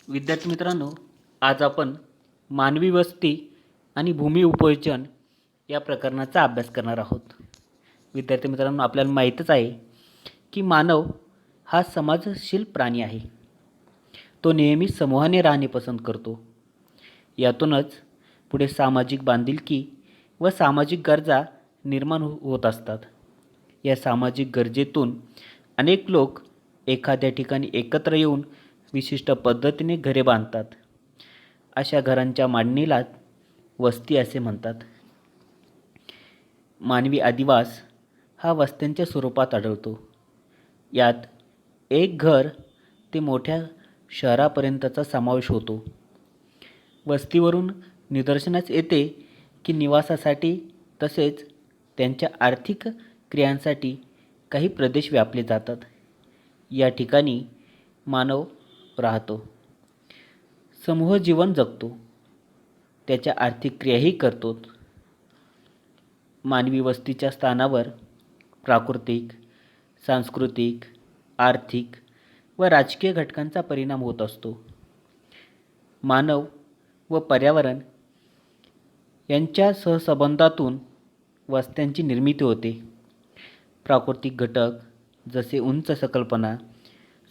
विद्यार्थी मित्रांनो, आज आपण मानवी वस्ती आणि भूमी उपयोजन या प्रकरणाचा अभ्यास करणार आहोत. विद्यार्थी मित्रांनो, आपल्याला माहीतच आहे की मानव हा समाजशील प्राणी आहे. तो नेहमी समूहाने राहणे पसंत करतो. यातूनच पुढे सामाजिक बांधिलकी व सामाजिक गरजा निर्माण होत असतात. या सामाजिक गरजेतून अनेक लोक एखाद्या ठिकाणी एकत्र येऊन विशिष्ट पद्धतीने घरे बांधतात. अशा घरांच्या मांडणीला वस्ती असे म्हणतात. मानवी अधिवास हा वस्त्यांच्या स्वरूपात आढळतो. यात एक घर ते मोठ्या शहरापर्यंतचा समावेश होतो. वस्तीवरून निदर्शनास येते की निवासासाठी तसेच त्यांच्या आर्थिक क्रियांसाठी काही प्रदेश व्यापले जातात. या ठिकाणी मानव राहतो, समूह जीवन जगतो, त्याच्या आर्थिक क्रियाही करतो. मानवी वस्तीच्या स्थानावर प्राकृतिक, सांस्कृतिक, आर्थिक व राजकीय घटकांचा परिणाम होत असतो. मानव व पर्यावरण यांच्या सहसंबंधातून वस्त्यांची निर्मिती होते. प्राकृतिक घटक जसे उंच संकल्पना,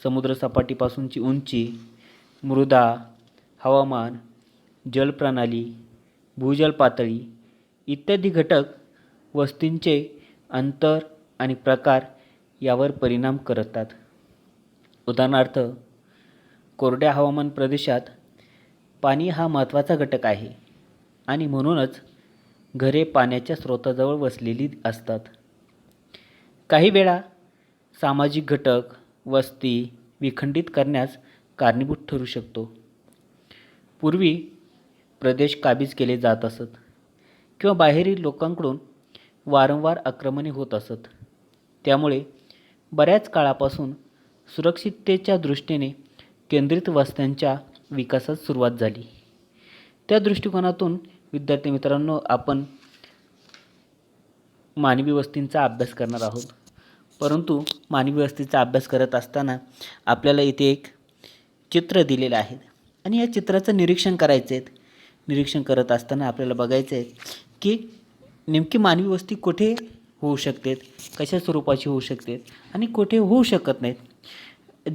समुद्रसपाटीपासूनची उंची, मृदा, हवामान, जलप्रणाली, भूजल पातळी इत्यादी घटक वस्तींचे अंतर आणि प्रकार यावर परिणाम करतात. उदाहरणार्थ, कोरड्या हवामान प्रदेशात पाणी हा महत्त्वाचा घटक आहे आणि म्हणूनच घरे पाण्याच्या स्रोताजवळ वसलेली असतात. काही वेळा सामाजिक घटक वस्ती विखंडित करण्यास कारणीभूत ठरू शकतो. पूर्वी प्रदेश काबीज केले जात असत किंवा बाहेरील लोकांकडून वारंवार आक्रमणे होत असत. त्यामुळे बऱ्याच काळापासून सुरक्षिततेच्या दृष्टीने केंद्रित वस्त्यांच्या विकासास सुरुवात झाली. त्या दृष्टिकोनातून विद्यार्थी मित्रांनो, आपण मानवी वस्तींचा अभ्यास करणार आहोत. परंतु मानवी वस्तीचा अभ्यास करत असताना आपल्याला इथे एक चित्र दिलेलं आहे आणि या चित्राचं निरीक्षण करायचं आहे. निरीक्षण करत असताना आपल्याला बघायचं आहे की नेमकी मानवी वस्ती कुठे होऊ शकते, कशा स्वरूपाची होऊ शकते आणि कुठे होऊ शकत नाहीत.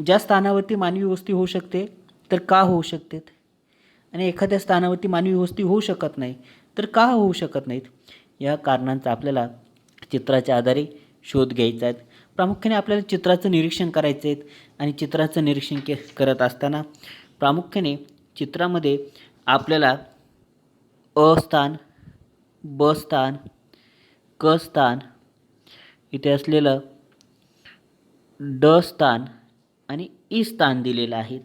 ज्या स्थानावरती मानवी वस्ती होऊ शकते तर का होऊ शकते आणि एखाद्या स्थानावरती मानवी वस्ती होऊ शकत नाही तर का होऊ शकत नाहीत, या कारणांचा आपल्याला चित्राच्या आधारे शोध घ्यायचा आहे. प्रामुख्याने आपल्याला चित्राचं निरीक्षण करायचं आहे आणि चित्राचं निरीक्षण करत असताना प्रामुख्याने चित्रामध्ये आपल्याला अ स्थान, ब स्थान, क स्थान, इथे असलेलं ड स्थान आणि ई स्थान दिलेलं आहेत.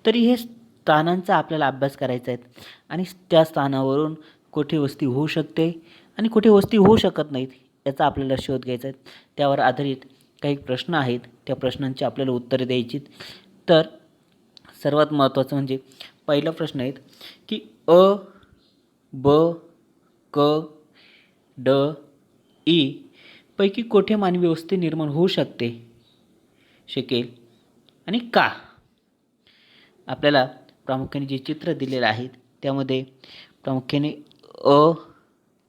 तरी हे स्थानांचा आपल्याला अभ्यास करायचा आहे आणि त्या स्थानावरून कुठे वस्ती होऊ शकते आणि कुठे वस्ती होऊ शकत नाहीत याचा आपल्याला शोध घ्यायचा आहे. त्यावर आधारित काही प्रश्न आहेत, त्या प्रश्नांची आपल्याला उत्तरे द्यायची. तर सर्वात महत्त्वाचं म्हणजे पहिला प्रश्न आहे की अ, ब, क, ड, ई पैकी कोठे मानवी वस्ती निर्माण होऊ शकेल आणि का. आपल्याला प्रामुख्याने जे चित्र दिलेलं आहे त्यामध्ये प्रामुख्याने अ,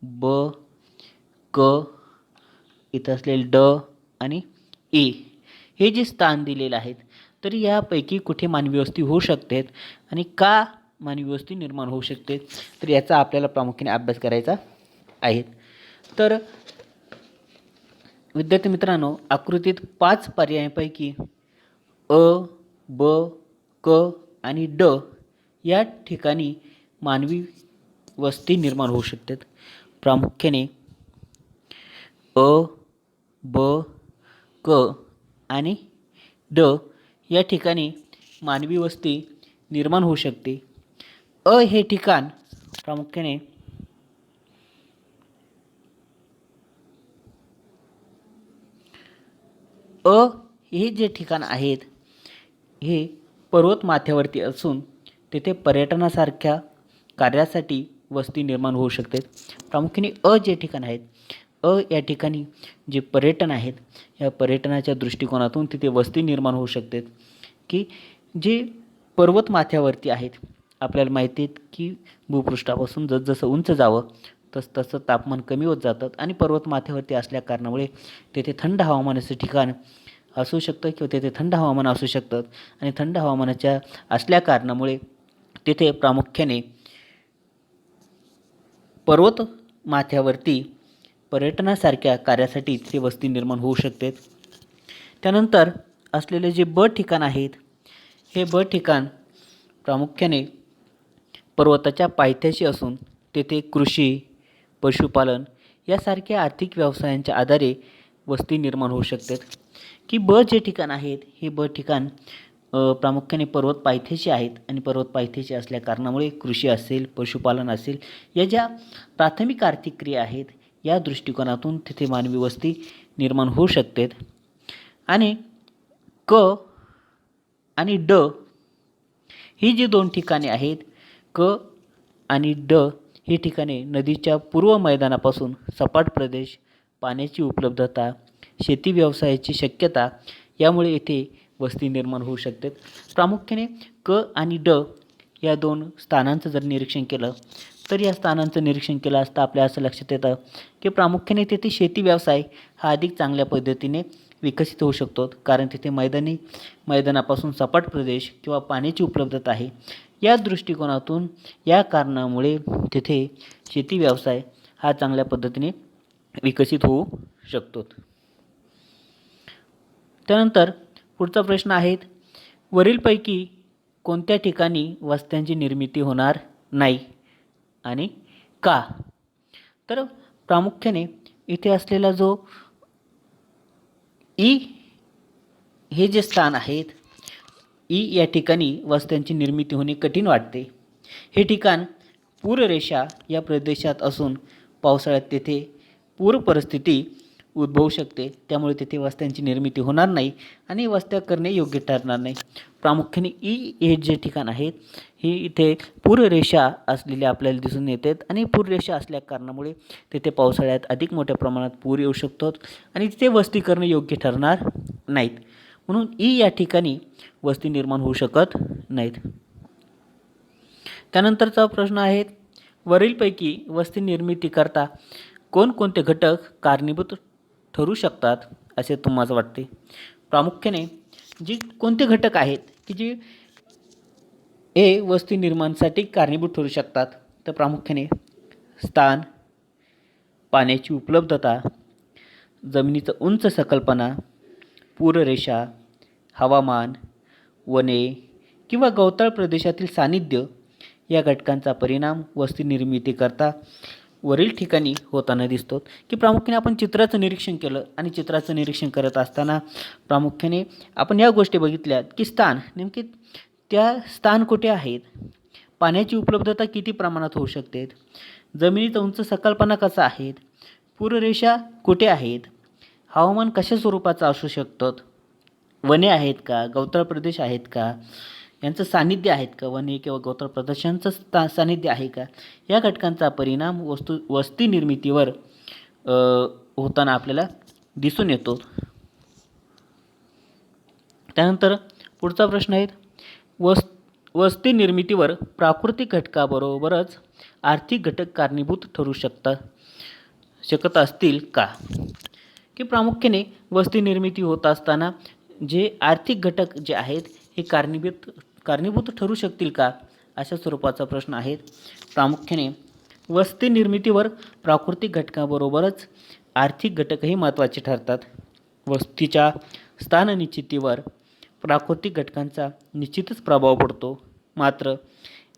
ब, क, इथं असलेले ड आणि ई हे जे स्थान दिलेले आहेत, तर यापैकी कुठे मानवी वस्ती होऊ शकते आणि का मानवी वस्ती निर्माण होऊ शकते, तर याचा आपल्याला प्रामुख्याने अभ्यास करायचा आहे. तर विद्यार्थी मित्रांनो, आकृतीत 5 पर्यायांपैकी अ, ब, क आणि ड या ठिकाणी मानवी वस्ती निर्माण होऊ शकते. प्रामुख्याने अ, ब, क आणि ड या ठिकाणी मानवी वस्ती निर्माण होऊ शकते. अ हे ठिकाण प्रामुख्याने हे जे ठिकाण आहेत हे पर्वत माथ्यावरती असून तेथे पर्यटनासारख्या कार्यासाठी वस्ती निर्माण होऊ शकते. प्रामुख्याने जे ठिकाण आहेत, या ठिकाणी जे पर्यटन आहेत, या पर्यटनाच्या दृष्टिकोनातून तिथे वस्ती निर्माण होऊ शकते की जे पर्वतमाथ्यावरती आहेत. आपल्याला माहिती आहे की भूपृष्ठापासून जसजसं उंच जावं तसं तापमान कमी होत जातं आणि पर्वतमाथ्यावरती असल्या कारणामुळे तेथे थंड हवामानाचं ठिकाण असू शकतं किंवा तेथे थंड हवामान असू शकतं आणि थंड हवामानाच्या असल्या कारणामुळे तेथे प्रामुख्याने पर्वतमाथ्यावरती पर्यटनासारख्या कार्यासाठी तिथे वस्ती निर्माण होऊ शकते. त्यानंतर असलेले जे ब ठिकाण आहेत, हे ब ठिकाण प्रामुख्याने पर्वताच्या पायथ्याशी असून तेथे कृषी, पशुपालन यासारख्या आर्थिक व्यवसायांच्या आधारे वस्ती निर्माण होऊ शकते. की ब जे ठिकाण आहेत, हे ब ठिकाण प्रामुख्याने पर्वत पायथ्याशी आहेत आणि पर्वत पायथ्याशी असल्या कारणामुळे कृषी असेल, पशुपालन असेल, या ज्या प्राथमिक आर्थिक क्रिया आहेत, या दृष्टिकोनातून तिथे मानवी वस्ती निर्माण होऊ शकते. आणि क आणि ड ही जी दोन ठिकाणे आहेत, क आणि ड ही ठिकाणे नदीच्या पूर्व मैदानापासून सपाट प्रदेश, पाण्याची उपलब्धता, शेती व्यवसायाची शक्यता यामुळे येथे वस्ती निर्माण होऊ शकते. प्रामुख्याने क आणि ड या दोन स्थानांचं जर निरीक्षण केलं तर या स्थानांचं निरीक्षण केलं असता आपल्या असं लक्षात येतं की प्रामुख्याने तेथे शेती व्यवसाय हा अधिक चांगल्या पद्धतीने विकसित होऊ शकतो, कारण तिथे मैदानापासून सपाट प्रदेश किंवा पाण्याची उपलब्धता आहे. या दृष्टिकोनातून या कारणामुळे तिथे शेती व्यवसाय हा चांगल्या पद्धतीने विकसित होऊ शकतो. त्यानंतर पुढचा प्रश्न आहे, वरीलपैकी कोणत्या ठिकाणी वस्त्यांची निर्मिती होणार नाही आणि का? तर प्रामुख्याने इथे असलेला जो ई हे जे स्थान आहेत, ई या ठिकाणी वस्त्यांची निर्मिती होणे कठीण वाटते. हे ठिकाण पूररेषा या प्रदेशात असून पावसाळ्यात तेथे पूर परिस्थिती उद्भवू शकते, त्यामुळे तेथे वस्त्यांची निर्मिती होणार नाही आणि वस्त्या करणे योग्य ठरणार नाही. प्रामुख्याने ई हे जे ठिकाण आहेत, ही इथे पूररेषा असलेले आपल्याला दिसून येतात आणि पूररेषा असल्या कारणामुळे तेथे पावसाळ्यात अधिक मोठ्या प्रमाणात पूर येऊ शकतात आणि तिथे वस्ती करणे योग्य ठरणार नाहीत. म्हणून ई या ठिकाणी वस्ती निर्माण होऊ शकत नाहीत. त्यानंतरचा प्रश्न आहे, वरीलपैकी वस्ती निर्मितीकरता कोणकोणते घटक कारणीभूत ठरू शकतात असे तुम्हाला वाटते? प्रामुख्याने जी कोणते घटक आहेत की जे हे वस्ती निर्माणासाठी कारणीभूत ठरू शकतात, तर प्रामुख्याने स्थान, पाण्याची उपलब्धता, जमिनीचं उंच सकलपणा, पूररेषा, हवामान, वने किंवा गवताळ प्रदेशातील सानिध्य या घटकांचा परिणाम वस्ती निर्मितीकरता वरील ठिकाणी होताना दिसतो. की प्रामुख्याने आपण चित्राचं निरीक्षण केलं आणि चित्राचं निरीक्षण करत असताना प्रामुख्याने आपण या गोष्टी बघितल्यात की स्थान नेमके त्या स्थान कुठे आहेत, पाण्याची उपलब्धता किती प्रमाणात होऊ शकते, जमिनीचा उंच सकलपणा कसा आहे, पूररेषा कुठे आहेत, हवामान कशा स्वरूपाचं असू शकतं, वने आहेत का, गवताळ प्रदेश आहेत का, यांचं सानिध्य आहेत का, वने किंवा गवताळ प्रदेशांचं सानिध्य आहे का, या घटकांचा परिणाम वस्ती निर्मितीवर होताना आपल्याला दिसून येतो. त्यानंतर पुढचा प्रश्न आहे, वस्ती निर्मितीवर प्राकृतिक घटकाबरोबरच आर्थिक घटक कारणीभूत ठरू शकत असतील का? की प्रामुख्याने वस्ती निर्मिती होत असताना जे आर्थिक घटक जे आहेत हे कारणीभूत ठरू शकतील का, अशा स्वरूपाचा प्रश्न आहे. प्रामुख्याने वस्ती निर्मितीवर प्राकृतिक घटकाबरोबरच आर्थिक घटकही महत्त्वाचे ठरतात. वस्तीच्या स्थाननिश्चितीवर प्राकृतिक घटकांचा निश्चितच प्रभाव पडतो. मात्र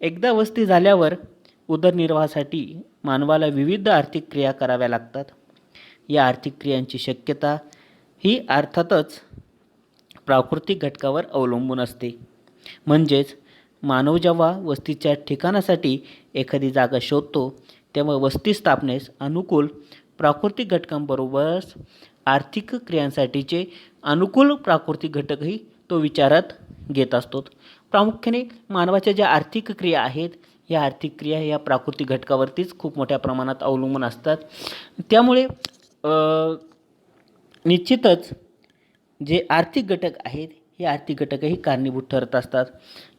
एकदा वस्ती झाल्यावर उदरनिर्वाहासाठी मानवाला विविध आर्थिक क्रिया कराव्या लागतात. या आर्थिक क्रियांची शक्यता ही अर्थातच प्राकृतिक घटकावर अवलंबून असते. म्हणजेच मानव जेव्हा वस्तीच्या ठिकाणासाठी एखादी जागा शोधतो तेव्हा वस्ती स्थापनेस अनुकूल प्राकृतिक घटकांबरोबरच आर्थिक क्रियांसाठीचे अनुकूल प्राकृतिक घटकही तो विचारात घेत असतो. प्रामुख्याने मानवाच्या ज्या आर्थिक क्रिया आहेत, या आर्थिक क्रिया या प्राकृतिक घटकावरतीच खूप मोठ्या प्रमाणात अवलंबून असतात. त्यामुळे निश्चितच जे आर्थिक घटक आहेत हे आर्थिक घटकही कारणीभूत ठरत असतात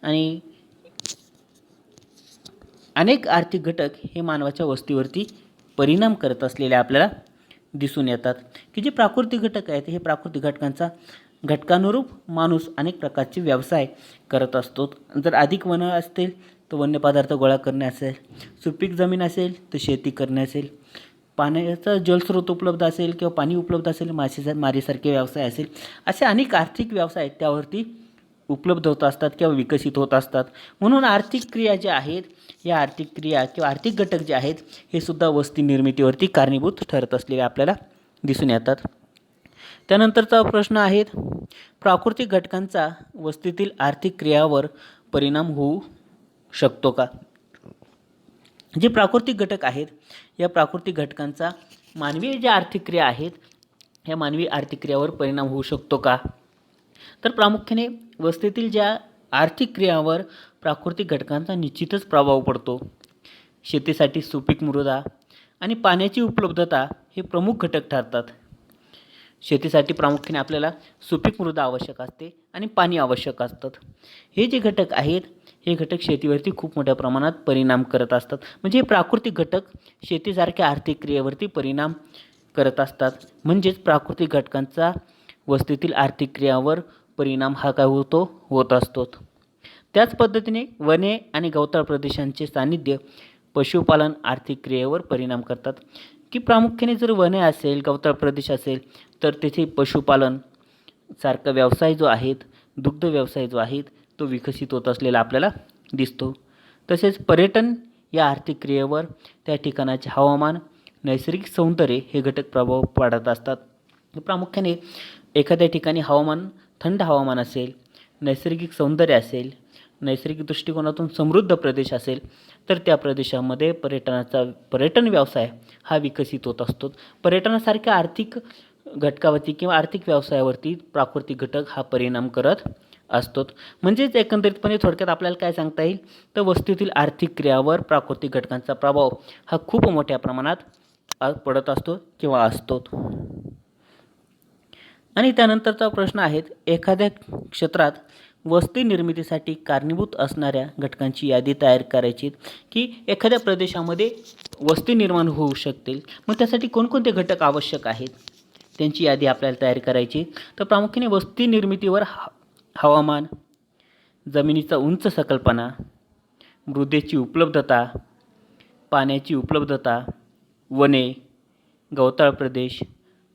आणि अनेक आर्थिक घटक हे मानवाच्या वस्तीवरती परिणाम करत असलेले आपल्याला दिसून येतात की जे प्राकृतिक घटक आहेत हे प्राकृतिक घटकानुरूप माणूस अनेक प्रकारचे व्यवसाय करत असतो. जर अधिक वनं असतील तर वन्य पदार्थ गोळा करणे असेल, सुपीक जमीन असेल तर शेती करणे असेल, पाण्याचा जलस्रोत उपलब्ध असेल किंवा पाणी उपलब्ध असेल, मासेमारीसारखे व्यवसाय असेल, असे अनेक आर्थिक व्यवसाय त्यावरती उपलब्ध होत असतात किंवा विकसित होत असतात. म्हणून आर्थिक क्रिया ज्या आहेत या आर्थिक क्रिया किंवा आर्थिक घटक जे आहेत हे सुद्धा वस्ती निर्मितीवरती कारणीभूत ठरत असलेले आपल्याला दिसून येतात. त्यानंतरचा प्रश्न आहे प्राकृतिक घटकांचा वस्तीतील आर्थिक क्रियावर परिणाम होऊ शकतो का? जे प्राकृतिक घटक आहेत या प्राकृतिक घटकांचा मानवी ज्या आर्थिक क्रिया आहेत या मानवी आर्थिक क्रियावर परिणाम होऊ शकतो का? तर प्रामुख्याने वस्तीतील ज्या आर्थिक क्रियावर प्राकृतिक घटकांचा निश्चितच प्रभाव पडतो. शेतीसाठी सुपीक मृदा आणि पाण्याची उपलब्धता हे प्रमुख घटक ठरतात. शेतीसाठी प्रामुख्याने आपल्याला सुपीक मृदा आवश्यक असते आणि पाणी आवश्यक असतात. हे जे घटक आहेत हे घटक शेतीवरती खूप मोठ्या प्रमाणात परिणाम करत असतात. म्हणजे हे प्राकृतिक घटक शेतीसारख्या आर्थिक क्रियेवरती परिणाम करत असतात. म्हणजेच प्राकृतिक घटकांचा वस्तीतील आर्थिक क्रियावर परिणाम हा काय होत असतो. त्याच पद्धतीने वने आणि गवताळ प्रदेशांचे सानिध्य पशुपालन आर्थिक क्रियेवर परिणाम करतात. की प्रामुख्याने जर वने असेल, गवताळ प्रदेश असेल तर तेथे पशुपालन सारखा व्यवसाय जो आहे, दुग्ध व्यवसाय जो आहे तो विकसित होत असलेला आपल्याला दिसतो. तसेच पर्यटन या आर्थिक क्रियेवर त्या ठिकाणाचे हवामान, नैसर्गिक सौंदर्य हे घटक प्रभाव पाडत असतात. प्रामुख्याने एखाद्या ठिकाणी थंड हवामान असेल, नैसर्गिक सौंदर्य असेल, नैसर्गिक दृष्टिकोनातून समृद्ध प्रदेश असेल तर त्या प्रदेशामध्ये पर्यटन व्यवसाय हा विकसित होत असतो. पर्यटनासारख्या आर्थिक घटकावरती किंवा आर्थिक व्यवसायावरती प्राकृतिक घटक हा परिणाम करत असतो. म्हणजेच एकंदरीतपणे थोडक्यात आपल्याला काय सांगता येईल तर वस्तीतील आर्थिक क्रियावर प्राकृतिक घटकांचा प्रभाव हा खूप मोठ्या प्रमाणात पडत असतो किंवा असतो. आणि त्यानंतरचा प्रश्न आहे एखाद्या क्षेत्रात वस्ती निर्मितीसाठी कारणीभूत असणाऱ्या घटकांची यादी तयार करायची की एखाद्या प्रदेशामध्ये वस्ती निर्माण होऊ शकते, मग त्यासाठी कोणकोणते घटक आवश्यक आहेत त्यांची यादी आपल्याला तयार करायची. तर प्रामुख्याने वस्ती निर्मितीवर हवामान, जमिनीचा उंच सकलपणा, मृदेची उपलब्धता, पाण्याची उपलब्धता, वने, गवताळ प्रदेश,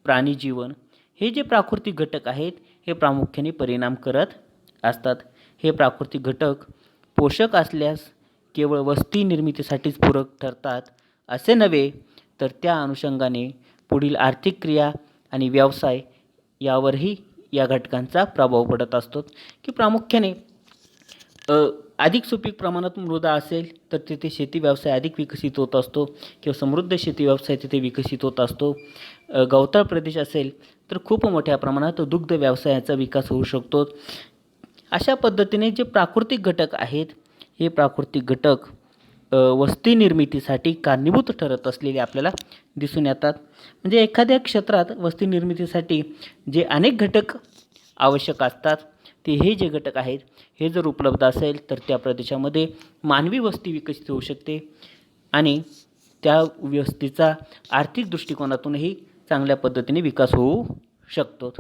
प्राणीजीवन हे जे प्राकृतिक घटक आहेत हे प्रामुख्याने परिणाम करत असतात. हे प्राकृतिक घटक पोषक असल्यास केवळ वस्ती निर्मितीसाठीच पूरक ठरतात असे नव्हे, तर त्या अनुषंगाने पुढील आर्थिक क्रिया आणि व्यवसाय यावरही या घटकांचा प्रभाव पडत असतो. की प्रामुख्याने अधिक सुपीक प्रमाणात मृदा असेल तर तिथे शेती व्यवसाय अधिक विकसित होत असतो किंवा समृद्ध शेती व्यवसाय तिथे विकसित होत असतो. गवताळ प्रदेश असेल तर खूप मोठ्या प्रमाणात दुग्ध व्यवसायाचा विकास होऊ शकतो. अशा पद्धतीने जे प्राकृतिक घटक आहेत हे प्राकृतिक घटक वस्ती निर्मितीसाठी कारणीभूत ठरत असलेले आपल्याला दिसून येतात. म्हणजे एखाद्या क्षेत्रात वस्ती निर्मितीसाठी जे अनेक घटक आवश्यक असतात ते हे जे घटक आहेत हे जर उपलब्ध असेल तर त्या प्रदेशामध्ये मानवी वस्ती विकसित होऊ शकते आणि त्या वस्तीचा आर्थिक दृष्टिकोनातूनही चांगल्या पद्धतीने विकास होऊ शकतो.